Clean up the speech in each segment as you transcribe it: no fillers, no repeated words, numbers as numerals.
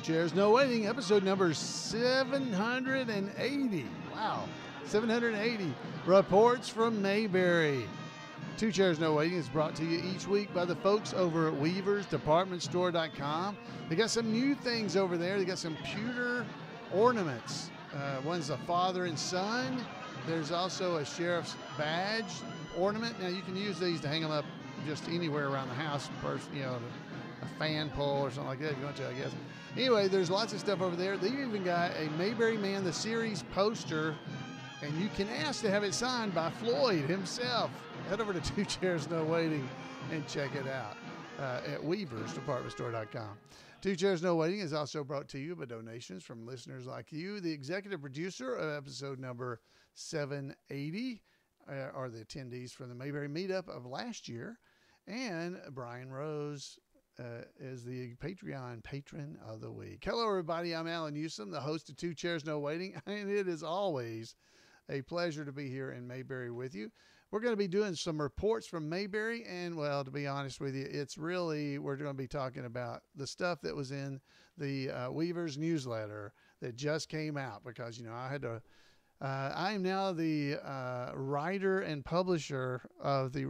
Chairs No Waiting, episode number 780. Wow, 780 reports from Mayberry. Two Chairs No Waiting is brought to you each week by the folks over at weaversdepartmentstore.com. They got some new things over there. They got some pewter ornaments. One's a father and son. There's also a sheriff's badge ornament. Now, you can use these to hang them up just anywhere around the house. You know, a fan pole or something like that if you want to, I guess. Anyway, there's lots of stuff over there. They even got a Mayberry Man the Series poster, and you can ask to have it signed by Floyd himself. Head over to Two Chairs No Waiting and check it out at weaversdepartmentstore.com. Two Chairs No Waiting is also brought to you by donations from listeners like you. The executive producer of episode number 780 are the attendees from the Mayberry meetup of last year, and Brian Rose is the Patreon patron of the week. Hello, everybody. I'm Alan Newsom, the host of Two Chairs No Waiting, and it is always a pleasure to be here in Mayberry with you. We're going to be doing some reports from Mayberry, and, well, to be honest with you, it's really, we're going to be talking about the stuff that was in the Weavers newsletter that just came out, because, you know, I am now the writer and publisher of the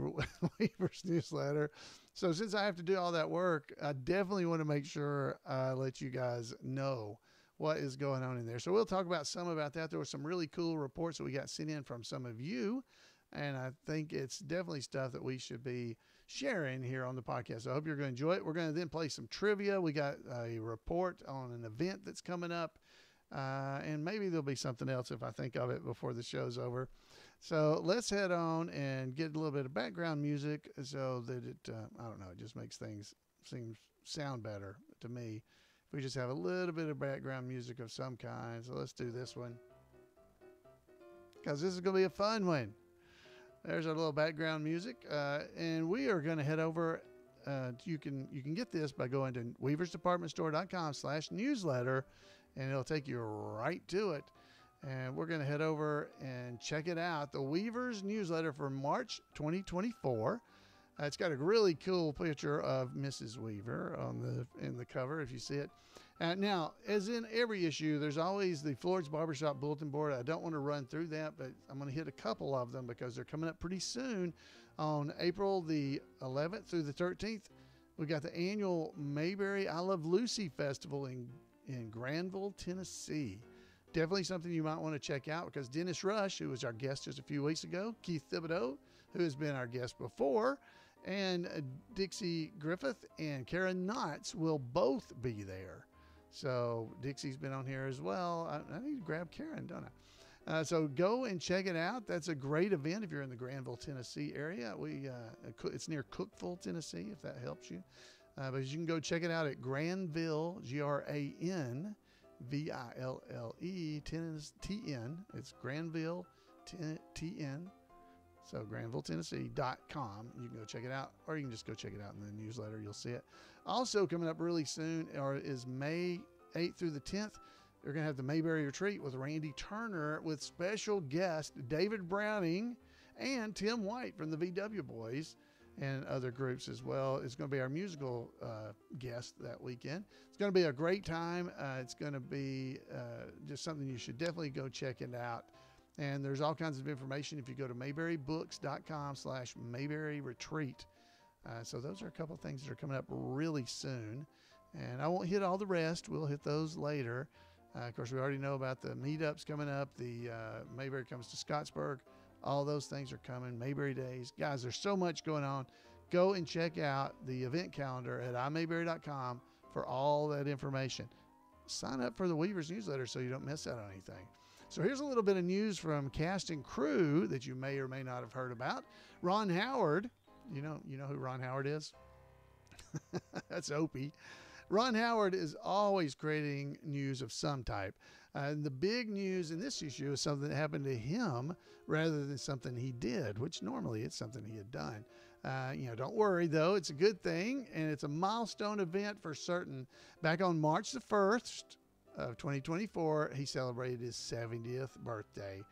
Weavers newsletter. So since I have to do all that work, I definitely want to make sure I let you guys know what is going on in there. So we'll talk about some about that. There were some really cool reports that we got sent in from some of you, and I think it's definitely stuff that we should be sharing here on the podcast. So I hope you're going to enjoy it. We're going to then play some trivia. We got a report on an event that's coming up, and maybe there'll be something else if I think of it before the show's over. So let's head on and get a little bit of background music so that it, I don't know, it just makes things sound better to me if we just have a little bit of background music of some kind. So let's do this one, because this is going to be a fun one. There's our little background music, and we are going to head over. You can get this by going to weaversdepartmentstore.com/newsletter, and it'll take you right to it. And we're going to head over and check it out. The Weavers newsletter for March 2024. It's got a really cool picture of Mrs. Weaver in the cover, if you see it. Now, as in every issue, there's always the Floyd's Barbershop bulletin board. I don't want to run through that, but I'm going to hit a couple of them because they're coming up pretty soon. On April the 11th through the 13th, we got the annual Mayberry I Love Lucy Festival in Granville, Tennessee. Definitely something you might want to check out, because Dennis Rush, who was our guest just a few weeks ago, Keith Thibodeau, who has been our guest before, and Dixie Griffith and Karen Knotts will both be there. So Dixie's been on here as well. I need to grab Karen, don't I? So go and check it out. That's a great event if you're in the Granville, Tennessee area. It's near Cookeville, Tennessee, if that helps you. But you can go check it out at Granville, GranVille, TN. It's Granville, TN. So GranvilleTennessee.com. You can go check it out, or you can just go check it out in the newsletter. You'll see it. Also coming up really soon is May 8th through the 10th. They're going to have the Mayberry Retreat with Randy Turner with special guest David Browning and Tim White from the VW Boys and other groups as well. It's going to be our musical guest that weekend. It's going to be a great time. It's going to be just something you should definitely go check it out. And there's all kinds of information if you go to mayberrybooks.com/Mayberry Retreat. So those are a couple of things that are coming up really soon. And I won't hit all the rest. We'll hit those later. Of course, we already know about the meetups coming up. The Mayberry comes to Scottsburg. All those things are coming. Mayberry Days. Guys, there's so much going on. Go and check out the event calendar at imayberry.com for all that information. Sign up for the Weavers newsletter so you don't miss out on anything. So here's a little bit of news from cast and crew that you may or may not have heard about. Ron Howard, you know who Ron Howard is? That's Opie. Ron Howard is always creating news of some type. The big news in this issue is something that happened to him rather than something he did, which normally it's something he had done. Don't worry, though. It's a good thing, and it's a milestone event for certain. Back on March the 1st of 2024, he celebrated his 70th birthday,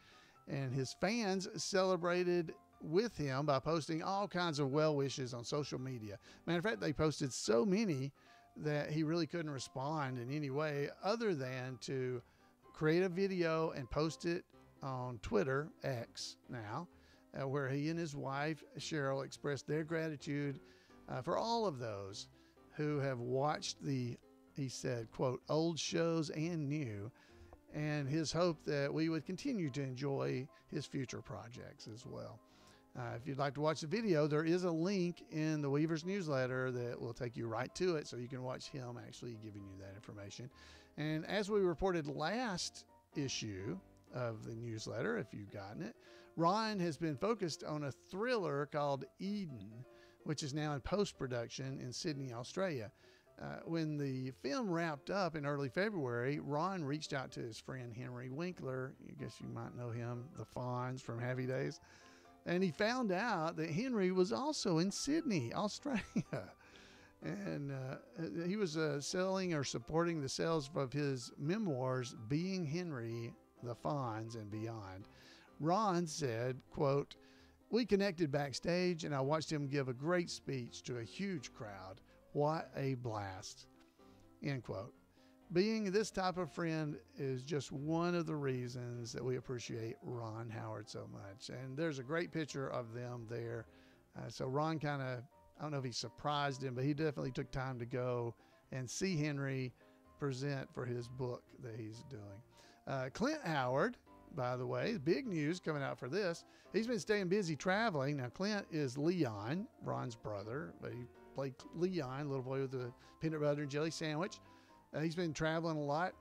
and his fans celebrated with him by posting all kinds of well wishes on social media. Matter of fact, they posted so many that he really couldn't respond in any way other than to create a video and post it on Twitter, X now, where he and his wife, Cheryl, expressed their gratitude for all of those who have watched the, he said, quote, old shows and new, and his hope that we would continue to enjoy his future projects as well. If you'd like to watch the video, there is a link in the Weavers newsletter that will take you right to it, so you can watch him actually giving you that information. And as we reported last issue of the newsletter, if you've gotten it, Ron has been focused on a thriller called Eden, which is now in post-production in Sydney, Australia. When the film wrapped up in early February, Ron reached out to his friend Henry Winkler. I guess you might know him, the Fonz from Happy Days. And he found out that Henry was also in Sydney, Australia. And he was selling or supporting the sales of his memoirs, Being Henry, the Fonz, and Beyond. Ron said, quote, "We connected backstage and I watched him give a great speech to a huge crowd. What a blast," end quote. Being this type of friend is just one of the reasons that we appreciate Ron Howard so much. And there's a great picture of them there. So Ron kind of, I don't know if he surprised him, but he definitely took time to go and see Henry present for his book that he's doing. Clint Howard, by the way, big news coming out for this. He's been staying busy traveling. Now, Clint is Leon, Ron's brother, but he played Leon, little boy with the peanut butter and jelly sandwich. He's been traveling a lot.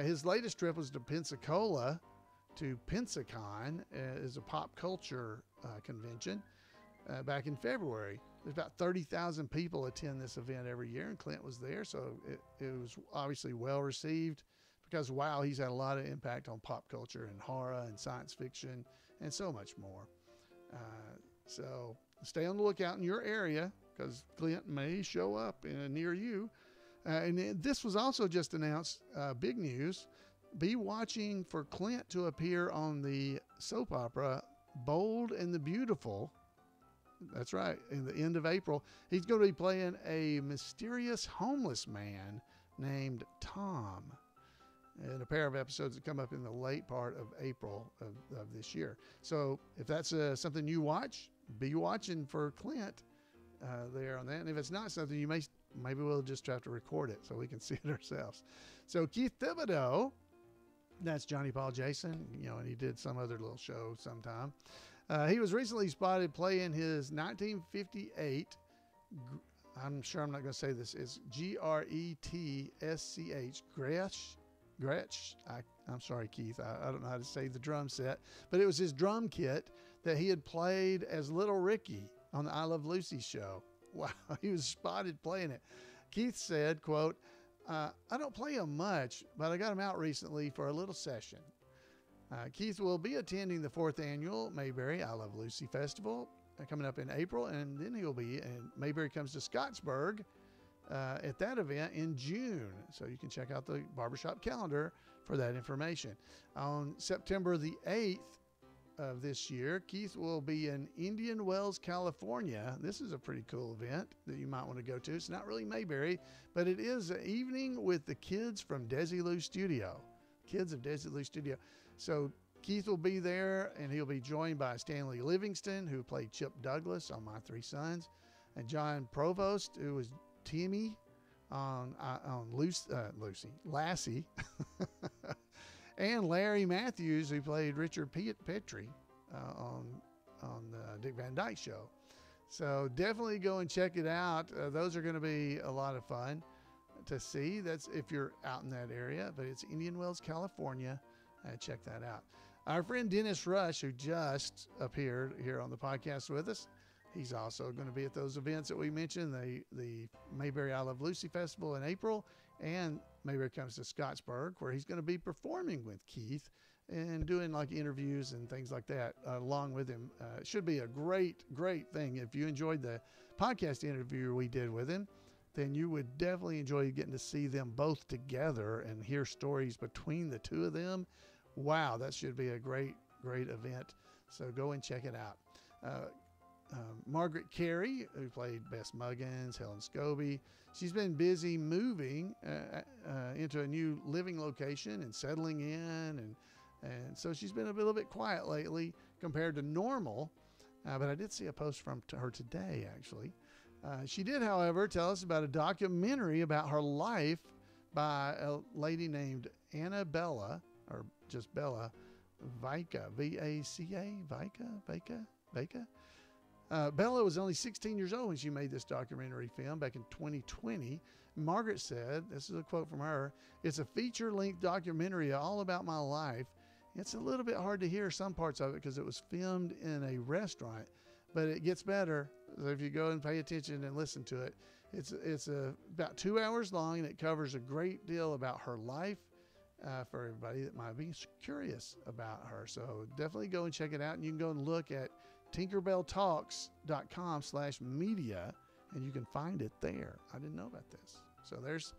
His latest trip was to Pensacola, to Pensacon, is a pop culture convention back in February. There's about 30,000 people attend this event every year, and Clint was there, so it was obviously well received because, wow, he's had a lot of impact on pop culture and horror and science fiction and so much more. So stay on the lookout in your area because Clint may show up near you. And this was also just announced, big news. Be watching for Clint to appear on the soap opera Bold and the Beautiful. That's right, in the end of April. He's going to be playing a mysterious homeless man named Tom in a pair of episodes that come up in the late part of April of this year. So if that's something you watch, be watching for Clint there on that. And if it's not something you maybe we'll just have to record it so we can see it ourselves. So Keith Thibodeau, that's Johnny Paul Jason, and he did some other little show sometime. He was recently spotted playing his 1958, I'm sure I'm not going to say this, it's Gretsch, Gretsch. I'm sorry, Keith. I don't know how to say the drum set, but it was his drum kit that he had played as Little Ricky on the I Love Lucy show. Wow, he was spotted playing it. Keith said, quote, "I don't play them much, but I got them out recently for a little session." Keith will be attending the 4th annual Mayberry I Love Lucy Festival coming up in April, and then he'll be, and Mayberry comes to Scottsburg at that event in June. So you can check out the barbershop calendar for that information. On September the 8th, of this year, Keith will be in Indian Wells, California. This is a pretty cool event that you might want to go to. It's not really Mayberry, but it is an evening with the kids from Desilu Studio. Kids of Desilu Studio. So Keith will be there, and he'll be joined by Stanley Livingston, who played Chip Douglas on My Three Sons, and John Provost, who was Timmy on Lassie. And Larry Matthews, who played Richard Petrie on the Dick Van Dyke Show. So definitely go and check it out. Those are going to be a lot of fun to see. That's if you're out in that area, but it's Indian Wells, California. Check that out. Our friend Dennis Rush, who just appeared here on the podcast with us, he's also going to be at those events that we mentioned, the Mayberry I Love Lucy Festival in April, and Mayberry Comes to Scottsburg, where he's going to be performing with Keith and doing like interviews and things like that along with him. It should be a great thing. If you enjoyed the podcast interview we did with him, then you would definitely enjoy getting to see them both together and hear stories between the two of them. Wow, that should be a great event. So go and check it out. Margaret Carey, who played Bess Muggins, Helen Scobie. She's been busy moving into a new living location and settling in, and so she's been a little bit quiet lately compared to normal. But I did see a post from her today, actually. She did, however, tell us about a documentary about her life by a lady named Annabella, or just Bella Vaca, V-A-C-A, Vaca. Bella was only 16 years old when she made this documentary film back in 2020. Margaret said, this is a quote from her, "It's a feature-length documentary all about my life. It's a little bit hard to hear some parts of it because it was filmed in a restaurant, but it gets better. So if you go and pay attention and listen to it, it's about 2 hours long, and it covers a great deal about her life for everybody that might be curious about her. So definitely go and check it out, and you can go and look at tinkerbelltalks.com/media, and you can find it there. I didn't know about this. So there's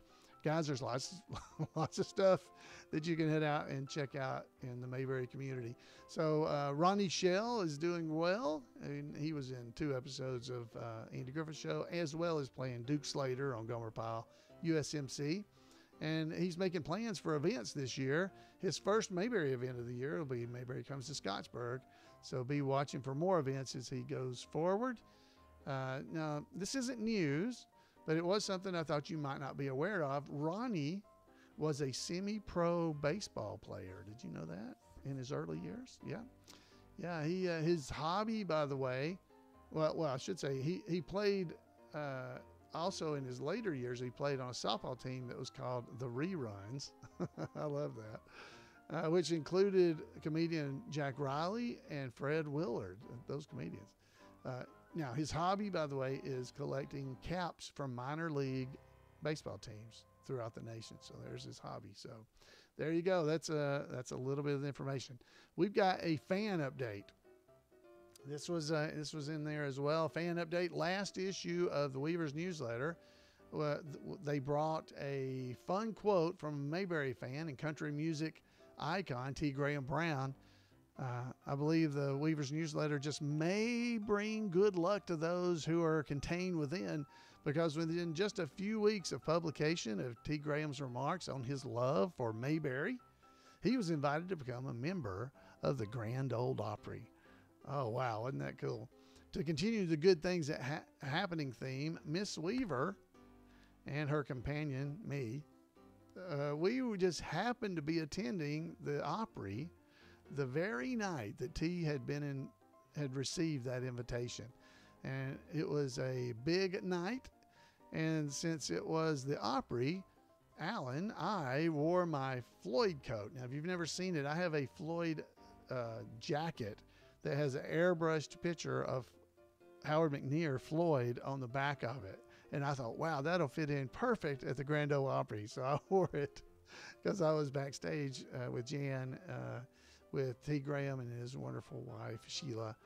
lots of stuff that you can head out and check out in the Mayberry community. So Ronnie Shell is doing well. And he was in 2 episodes of Andy Griffith Show, as well as playing Duke Slater on Gomer Pyle USMC. And he's making plans for events this year. His first Mayberry event of the year will be Mayberry Comes to Scottsburg. So be watching for more events as he goes forward. Now, this isn't news, but it was something I thought you might not be aware of. Ronnie was a semi-pro baseball player. Did you know that in his early years? Yeah. Yeah, his hobby, by the way, well, I should say he played also in his later years, he played on a softball team that was called the Reruns. I love that. Which included comedian Jack Riley and Fred Willard, those comedians. Now, his hobby, by the way, is collecting caps from minor league baseball teams throughout the nation. So there's his hobby. So there you go. That's a little bit of information. We've got a fan update. This was in there as well. Fan update. Last issue of the Weavers newsletter, they brought a fun quote from a Mayberry fan and country music icon T. Graham Brown. I believe the Weavers newsletter just may bring good luck to those who are contained within, because within just a few weeks of publication of T. Graham's remarks on his love for Mayberry, he was invited to become a member of the Grand Ole Opry. Oh, wow. Isn't that cool? To continue the good things that happening theme, Miss Weaver and her companion, me, we just happened to be attending the Opry the very night that T had received that invitation. And it was a big night. And since it was the Opry, Alan, I wore my Floyd coat. Now, if you've never seen it, I have a Floyd jacket that has an airbrushed picture of Howard McNear, Floyd, on the back of it. And I thought, wow, that'll fit in perfect at the Grand Ole Opry. So I wore it because I was backstage with Jan, with T. Graham and his wonderful wife, Sheila.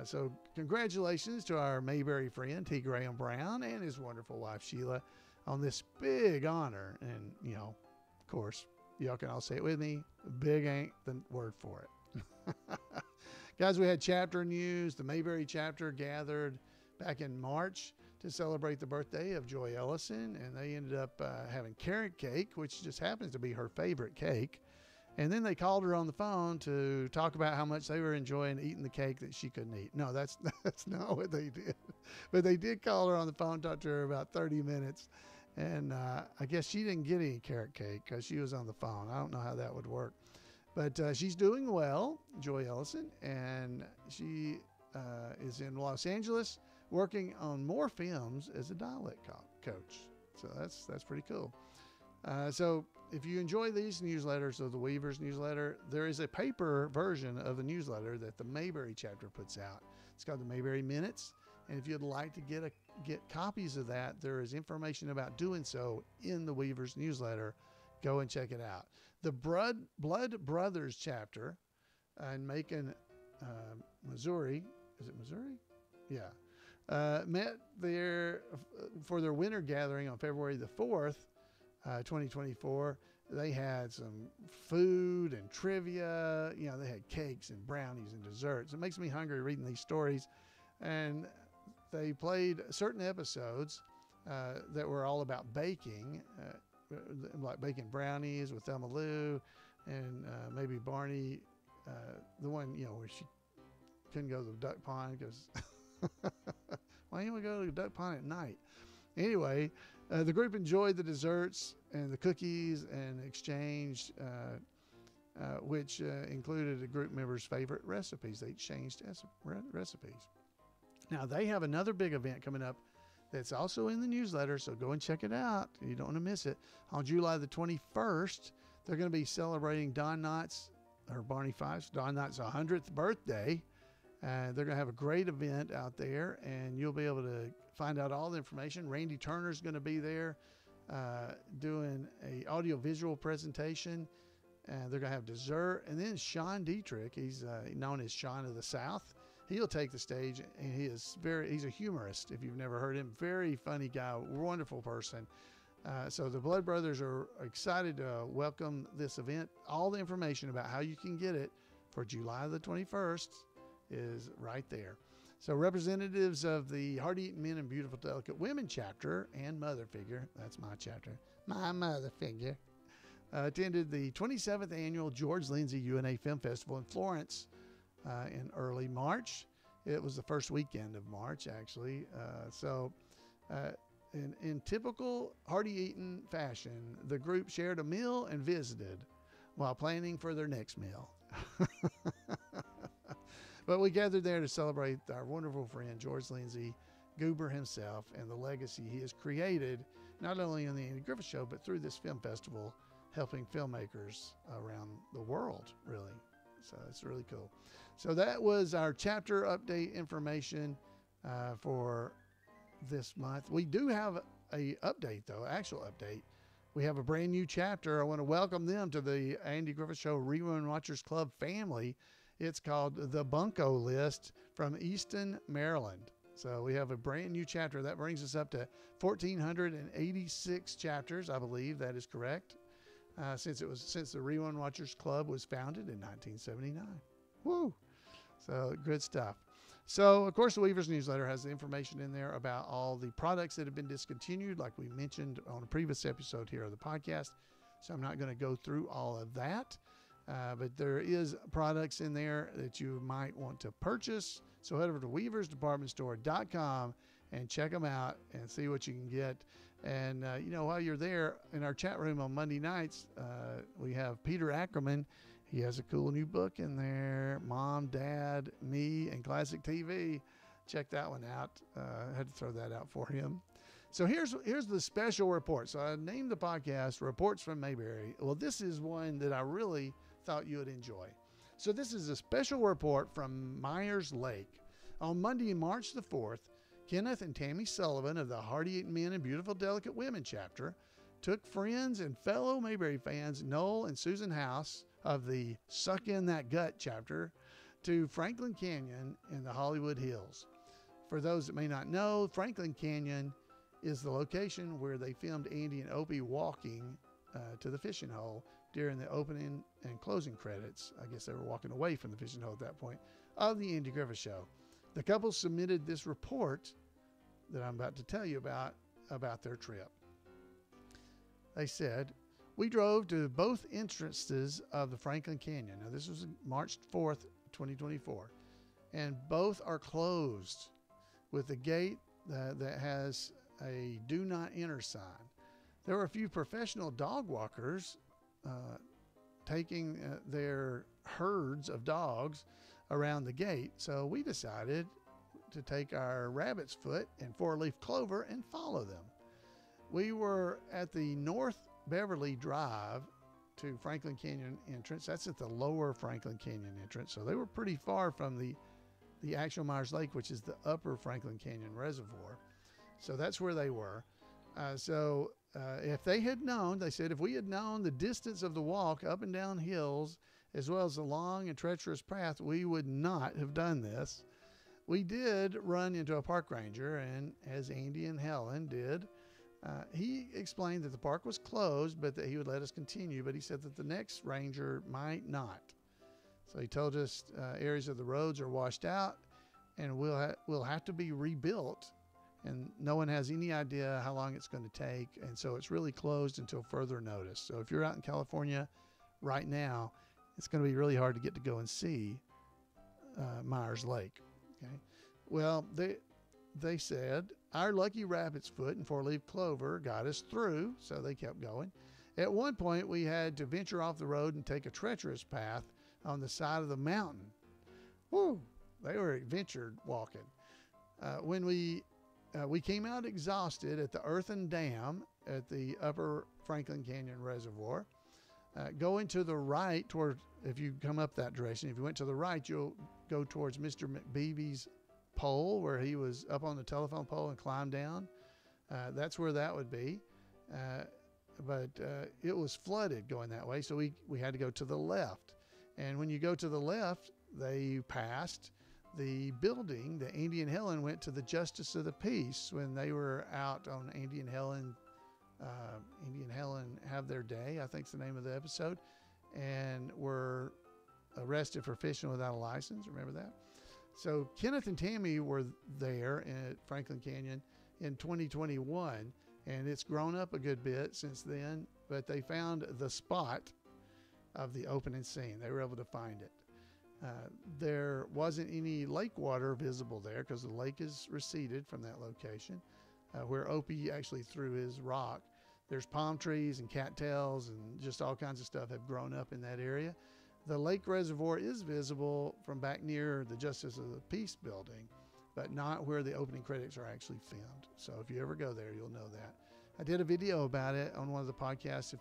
So congratulations to our Mayberry friend, T. Graham Brown, and his wonderful wife, Sheila, on this big honor. And, of course, y'all can all say it with me. Big ain't the word for it. Guys, we had chapter news. The Mayberry chapter gathered back in March to celebrate the birthday of Joy Ellison, and they ended up having carrot cake, which just happens to be her favorite cake. And then they called her on the phone to talk about how much they were enjoying eating the cake that she couldn't eat. No, that's not what they did. But they did call her on the phone, talk to her about 30 minutes. And I guess she didn't get any carrot cake because she was on the phone. I don't know how that would work. But she's doing well, Joy Ellison, and she is in Los Angeles working on more films as a dialect coach. So that's pretty cool. So if you enjoy these newsletters of the Weavers newsletter, there is a paper version of the newsletter that the Mayberry chapter puts out. It's called the Mayberry Minutes. And if you'd like to get copies of that, there is information about doing so in the Weavers newsletter. Go and check it out. The Blood Brothers chapter in Macon, Missouri. Is it Missouri? Yeah. Met there for their winter gathering on February the 4th, 2024. They had some food and trivia. They had cakes and brownies and desserts. It makes me hungry reading these stories. And they played certain episodes that were all about baking, like baking brownies with Thelma Lou, and maybe Barney, the one, where she couldn't go to the duck pond because why didn't we go to the duck pond at night? Anyway, the group enjoyed the desserts and the cookies and exchanged, which included a group member's favorite recipes. They exchanged recipes. Now, they have another big event coming up that's also in the newsletter, so go and check it out. You don't want to miss it. On July the 21st, they're going to be celebrating Don Knotts, or Barney Fife's, Don Knotts' 100th birthday. They're going to have a great event out there, and you'll be able to find out all the information. Randy Turner's going to be there doing a audio-visual presentation. They're going to have dessert. And then Sean Dietrich, he's known as Sean of the South. He'll take the stage, and he's a humorist, if you've never heard him. Very funny guy, wonderful person. So the Blood Brothers are excited to welcome this event. All the information about how you can get it for July the 21st is right there. So representatives of the Hard Eating Men and Beautiful Delicate Women chapter and mother figure, that's my chapter, my mother figure, attended the 27th annual George Lindsay UNA Film Festival in Florence in early March. It was the first weekend of March, actually. In typical Hearty Eatin' fashion, the group shared a meal and visited while planning for their next meal. But we gathered there to celebrate our wonderful friend George Lindsay, Goober himself, and the legacy he has created, not only in the Andy Griffith Show, but through this film festival, helping filmmakers around the world, really. So it's really cool. So that was our chapter update information for this month. We do have a update, though, actual update. We have a brand new chapter. I want to welcome them to the Andy Griffith Show Rerun Watchers Club family. It's called The Bunko List from Easton, Maryland. So we have a brand new chapter. That brings us up to 1,486 chapters, I believe that is correct, since the Rerun Watchers Club was founded in 1979. Woo! So good stuff. So, of course, the Weavers newsletter has the information in there about all the products that have been discontinued, like we mentioned on a previous episode here of the podcast. So I'm not going to go through all of that. But there is products in there that you might want to purchase. So head over to weaversdepartmentstore.com and check them out and see what you can get. And, while you're there in our chat room on Monday nights, we have Peter Ackerman. He has a cool new book in there, Mom, Dad, Me, and Classic TV. Check that one out. I had to throw that out for him. So here's the special report. So I named the podcast Reports from Mayberry. Well, this is one that I really thought you would enjoy. So this is a special report from Myers Lake. On Monday, March the 4th, Kenneth and Tammy Sullivan of the Hearty Eating Men and Beautiful Delicate Women chapter took friends and fellow Mayberry fans Noel and Susan House of the Suck in That Gut chapter to Franklin Canyon in the Hollywood Hills. For those that may not know, Franklin Canyon is the location where they filmed Andy and Opie walking to the fishing hole during the opening and closing credits. I guess they were walking away from the fishing hole at that point of the Andy Griffith Show. The couple submitted this report that I'm about to tell you about their trip. They said, we drove to both entrances of the Franklin Canyon. Now, this was March 4th, 2024, and both are closed with a gate that has a do not enter sign. There were a few professional dog walkers taking their herds of dogs around the gate. So we decided to take our rabbit's foot and four-leaf clover and follow them. We were at the North Beverly Drive to Franklin Canyon entrance. That's at the lower Franklin Canyon entrance. So they were pretty far from the actual Myers Lake, which is the upper Franklin Canyon reservoir. So that's where they were. If they had known, they said, if we had known the distance of the walk up and down hills, as well as the long and treacherous path, we would not have done this. We did run into a park ranger, and as Andy and Helen did, he explained that the park was closed, but that he would let us continue. But he said that the next ranger might not. So he told us areas of the roads are washed out, and will have to be rebuilt, and no one has any idea how long it's going to take, and so it's really closed until further notice. So if you're out in California right now, it's going to be really hard to get to go and see Myers Lake. Okay, well, they said our lucky rabbit's foot and four-leaf clover got us through, so they kept going. At one point, we had to venture off the road and take a treacherous path on the side of the mountain. Woo! They were adventure walking. When we came out exhausted at the Earthen Dam at the Upper Franklin Canyon Reservoir. Going to the right, if you come up that direction, if you went to the right, you'll go towards Mr. McBeebe's pole, where he was up on the telephone pole and climbed down. That's where that would be. But it was flooded going that way, so we had to go to the left. And when you go to the left, they passed the building that Andy and Helen went to the Justice of the Peace when they were out on Andy and Helen Have Their Day, I think's the name of the episode, and were arrested for fishing without a license. Remember that? So Kenneth and Tammy were there at Franklin Canyon in 2021, and it's grown up a good bit since then, but they found the spot of the opening scene. They were able to find it. There wasn't any lake water visible there because the lake is receded from that location where Opie actually threw his rock. There's palm trees and cattails and just all kinds of stuff have grown up in that area. The lake reservoir is visible from back near the Justice of the Peace building, but not where the opening credits are actually filmed. So if you ever go there, you'll know that. I did a video about it on one of the podcasts I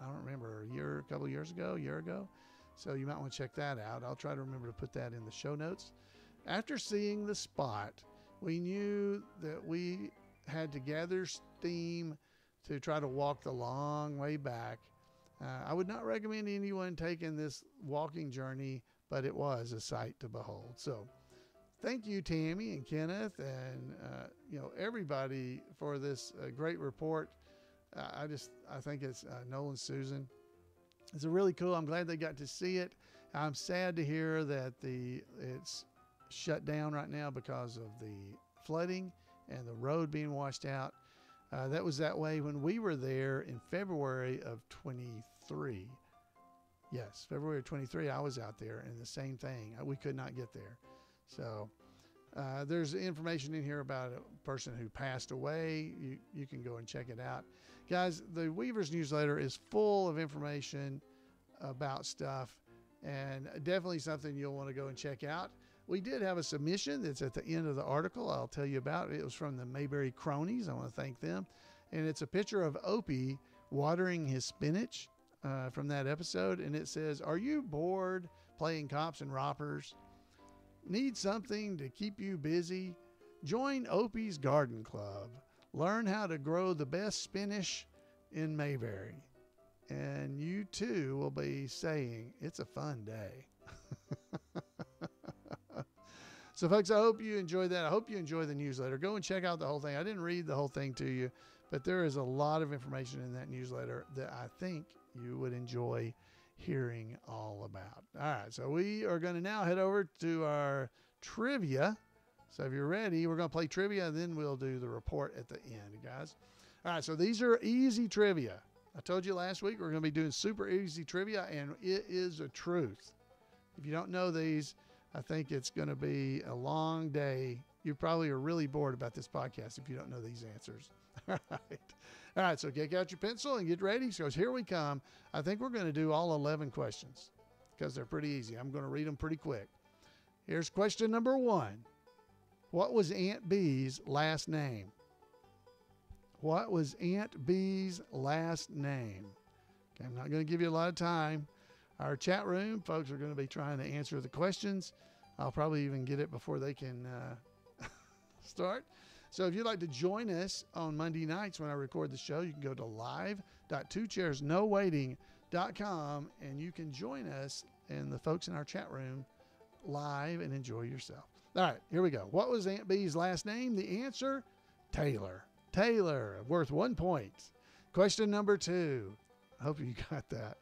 don't remember, a couple of years ago, a year ago. So you might want to check that out. I'll try to remember to put that in the show notes. After seeing the spot, we knew that we had to gather steam to try to walk the long way back. I would not recommend anyone taking this walking journey, but it was a sight to behold. So thank you, Tammy and Kenneth, and everybody for this great report. I think it's Nolan Susan. It's really cool. I'm glad they got to see it. I'm sad to hear that it's shut down right now because of the flooding and the road being washed out. That was that way when we were there in February of 23. Yes, February of 23, I was out there, and the same thing. We could not get there. So there's information in here about a person who passed away. You can go and check it out. Guys, the Weavers newsletter is full of information about stuff, and definitely something you'll want to go and check out. We did have a submission that's at the end of the article I'll tell you about. It was from the Mayberry Cronies. I want to thank them. And it's a picture of Opie watering his spinach from that episode. And it says, "Are you bored playing cops and robbers? Need something to keep you busy? Join Opie's Garden Club. Learn how to grow the best spinach in Mayberry. And you too will be saying, it's a fun day." So folks, I hope you enjoyed that. I hope you enjoy the newsletter. Go and check out the whole thing. I didn't read the whole thing to you, but there is a lot of information in that newsletter that I think you would enjoy hearing all about. All right, so we are going to now head over to our trivia. So if you're ready, we're going to play trivia, and then we'll do the report at the end, guys. All right, so these are easy trivia. I told you last week we're going to be doing super easy trivia, and it is the truth. If you don't know these, I think it's going to be a long day. You probably are really bored about this podcast if you don't know these answers. All right, so get out your pencil and get ready, because here we come. I think we're going to do all 11 questions because they're pretty easy. I'm going to read them pretty quick. Here's question number 1. What was Aunt Bee's last name? What was Aunt Bee's last name? Okay, I'm not going to give you a lot of time. Our chat room folks are going to be trying to answer the questions. I'll probably even get it before they can start. So if you'd like to join us on Monday nights when I record the show, you can go to live.twocairsnowaiting.com and you can join us and the folks in our chat room live and enjoy yourself. All right, here we go. What was Aunt Bee's last name? The answer, Taylor. Taylor, worth 1 point. Question number 2. I hope you got that.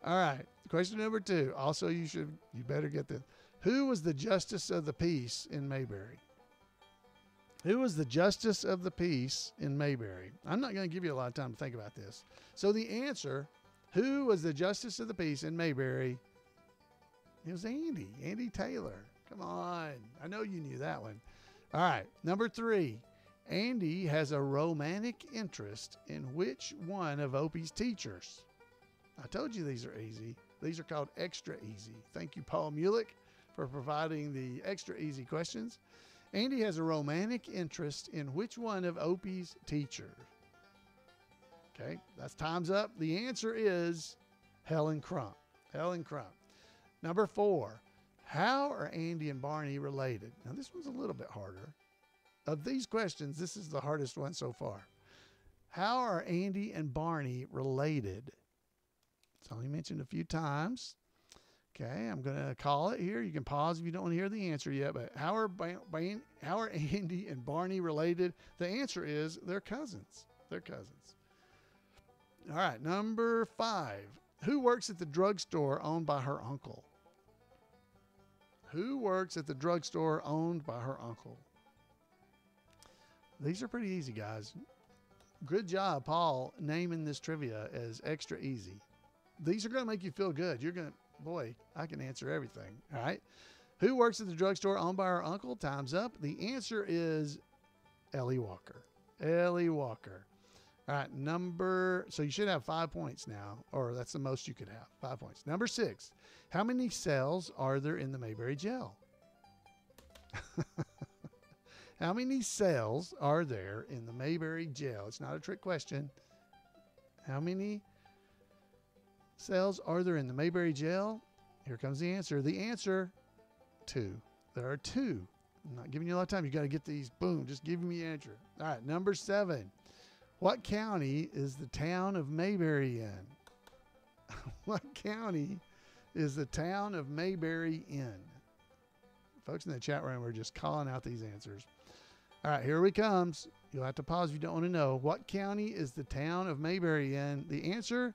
All right, question number 2. Also, you better get this. Who was the justice of the peace in Mayberry? Who was the justice of the peace in Mayberry? I'm not going to give you a lot of time to think about this. So the answer, who was the justice of the peace in Mayberry? It was Andy Taylor. Come on. I know you knew that one. All right. Number 3. Andy has a romantic interest in which one of Opie's teachers? I told you these are easy. These are called extra easy. Thank you, Paul Mulick, for providing the extra easy questions. Andy has a romantic interest in which one of Opie's teachers? Okay, that's time's up. The answer is Helen Crump. Helen Crump. Number 4. How are Andy and Barney related? Now, this one's a little bit harder. Of these questions, this is the hardest one so far. How are Andy and Barney related? It's only mentioned a few times. Okay, I'm going to call it here. You can pause if you don't want to hear the answer yet. But how are Andy and Barney related? The answer is they're cousins. They're cousins. All right, number 5. Who works at the drugstore owned by her uncle? Who works at the drugstore owned by her uncle? These are pretty easy, guys. Good job, Paul, naming this trivia as extra easy. These are going to make you feel good. You're going to, boy, I can answer everything. All right. Who works at the drugstore owned by her uncle? Time's up. The answer is Ellie Walker. Ellie Walker. All right. So you should have 5 points now, or that's the most you could have. 5 points. Number 6. How many cells are there in the Mayberry jail? How many cells are there in the Mayberry jail? It's not a trick question. How many cells are there in the Mayberry jail? Here comes the answer. The answer, 2. There are 2. I'm not giving you a lot of time. You got to get these. Boom. Just give me the answer. All right. Number 7. What county is the town of Mayberry in? What county is the town of Mayberry in? Folks in the chat room are just calling out these answers. All right, here we comes. You'll have to pause if you don't want to know. What county is the town of Mayberry in? The answer,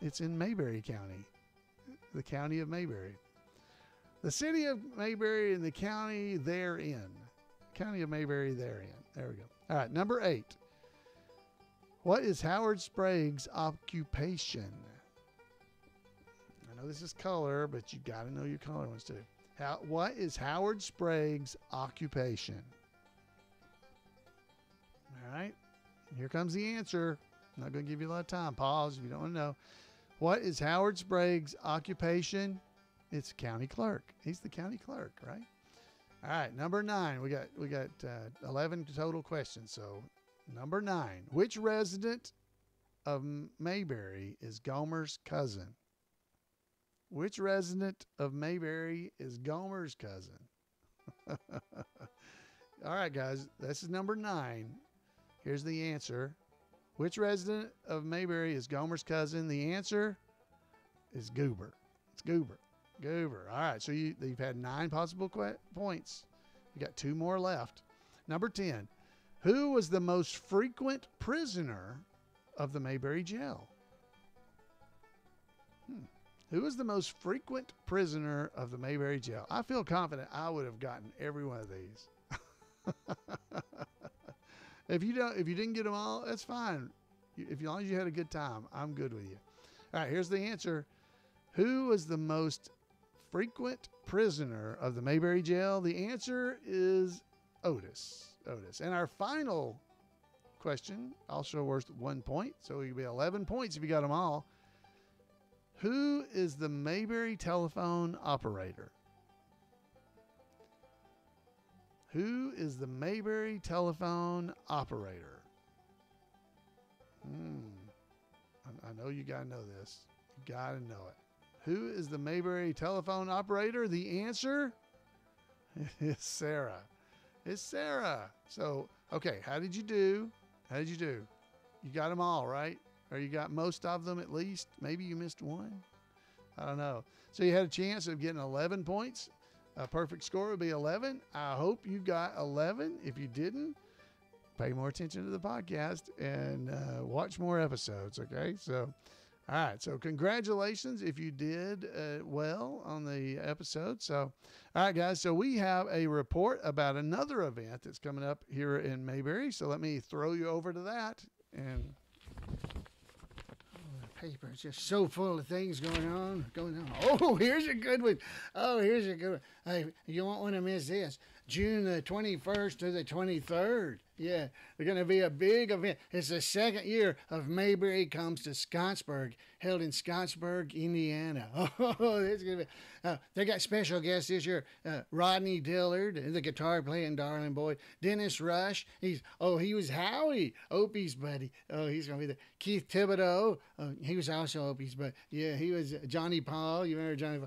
it's in Mayberry County, the county of Mayberry. The city of Mayberry and the county therein. County of Mayberry therein. There we go. All right, number 8. What is Howard Sprague's occupation? I know this is color, but you got to know your color ones too. What is Howard Sprague's occupation? All right, here comes the answer. I'm not going to give you a lot of time. Pause if you don't want to know. What is Howard Sprague's occupation? It's county clerk. He's the county clerk, right? All right, number 9. We got 11 total questions. So number 9. Which resident of Mayberry is Gomer's cousin? Which resident of Mayberry is Gomer's cousin? All right, guys, this is number 9. Here's the answer. Which resident of Mayberry is Gomer's cousin? The answer is Goober. It's Goober. Goober. All right, so you've had 9 possible points. You got 2 more left. Number 10. Who was the most frequent prisoner of the Mayberry jail? Who was the most frequent prisoner of the Mayberry jail? I feel confident I would have gotten every one of these. If you didn't get them all, that's fine. As long as you had a good time, I'm good with you. All right, here's the answer. Who was the most frequent prisoner of the Mayberry jail? The answer is Otis. Otis. And our final question, also worth 1 point, so it'll be 11 points if you got them all. Who is the Mayberry telephone operator? Who is the Mayberry telephone operator? I know you got to know this. You got to know it. Who is the Mayberry telephone operator? The answer is Sarah. It's Sarah. So, okay, how did you do? How did you do? You got them all, right? Or you got most of them at least? Maybe you missed one? I don't know. So you had a chance of getting 11 points. A perfect score would be 11. I hope you got 11. If you didn't, pay more attention to the podcast and watch more episodes, okay? So All right, so congratulations if you did well on the episode. So, all right, guys, so we have a report about another event that's coming up here in Mayberry. So let me throw you over to that. And the paper is just so full of things going on. Oh, here's a good one. Hey, you won't want to miss this. June the 21st to the 23rd. Yeah, there's going to be a big event. It's the second year of Mayberry Comes to Scottsburg, held in Scottsburg, Indiana. Oh, it's going to be. They got special guests this year. Rodney Dillard, the guitar playing darling boy. Dennis Rush. He was Howie, Opie's buddy. Oh, he's going to be there. Keith Thibodeau. He was also Opie's buddy. Yeah, he was Johnny Paul. You remember Johnny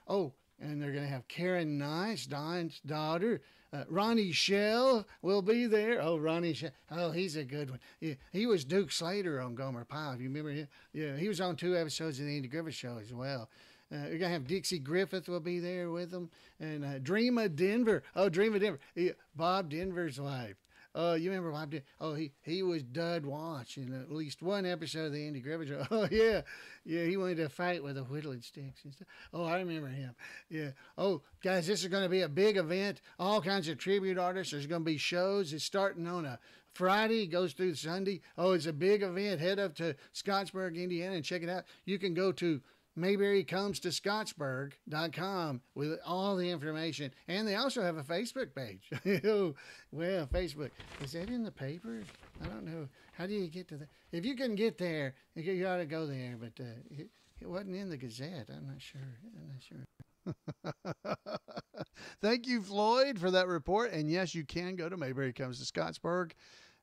Paul? And they're going to have Karen Nice, Don's daughter. Ronnie Shell will be there. Oh, Ronnie Shell. Oh, he's a good one. Yeah, he was Duke Slater on Gomer Pyle. If you remember him? Yeah, he was on 2 episodes of the Andy Griffith Show as well. You're going to have Dixie Griffith will be there with them. And Dreama Denver. Oh, Dreama Denver. Yeah, Bob Denver's wife. Oh, you remember Bob Denver? Oh, he was Dud Watch in at least 1 episode of the Andy Griffith Show. Oh, yeah. Yeah, he wanted to fight with the whittling sticks and stuff. Oh, I remember him. Yeah. Oh, guys, this is going to be a big event. All kinds of tribute artists. There's going to be shows. It's starting on a Friday, goes through Sunday. Oh, it's a big event. Head up to Scottsburg, Indiana, and check it out. You can go to MayberryComesToScottsburg.com with all the information. And they also have a Facebook page. Well, Facebook. Is that in the paper? I don't know. How do you get to that? If you can get there, you ought to go there. But it wasn't in the Gazette. I'm not sure. Thank you, Floyd, for that report. And yes, you can go to Mayberry Comes to Scottsburg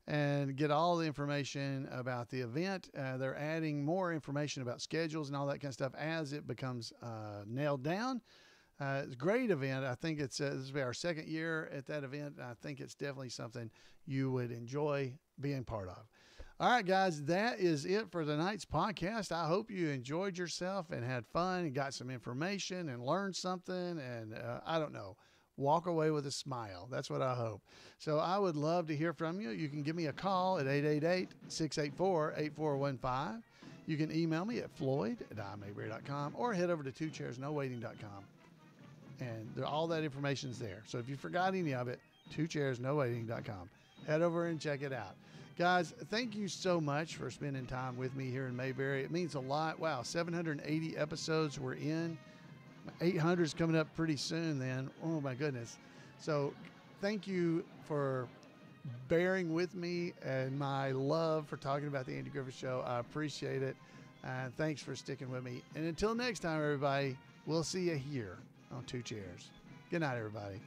and get all the information about the event. They're adding more information about schedules and all that kind of stuff as it becomes nailed down. It's a great event. I think this will be our 2nd year at that event. I think it's definitely something you would enjoy being part of. All right, guys, that is it for tonight's podcast. I hope you enjoyed yourself and had fun and got some information and learned something. And I don't know. Walk away with a smile. That's what I hope. So I would love to hear from you. You can give me a call at 888-684-8415. You can email me at floyd@imayberry.com or head over to twochairsnowaiting.com. And all that information is there. So if you forgot any of it, twochairsnowaiting.com. Head over and check it out. Guys, thank you so much for spending time with me here in Mayberry. It means a lot. Wow, 780 episodes we're in. 800 is coming up pretty soon then. Oh, my goodness. So thank you for bearing with me and my love for talking about the Andy Griffith Show. I appreciate it. Thanks for sticking with me. And until next time, everybody, we'll see you here on Two Chairs. Good night, everybody.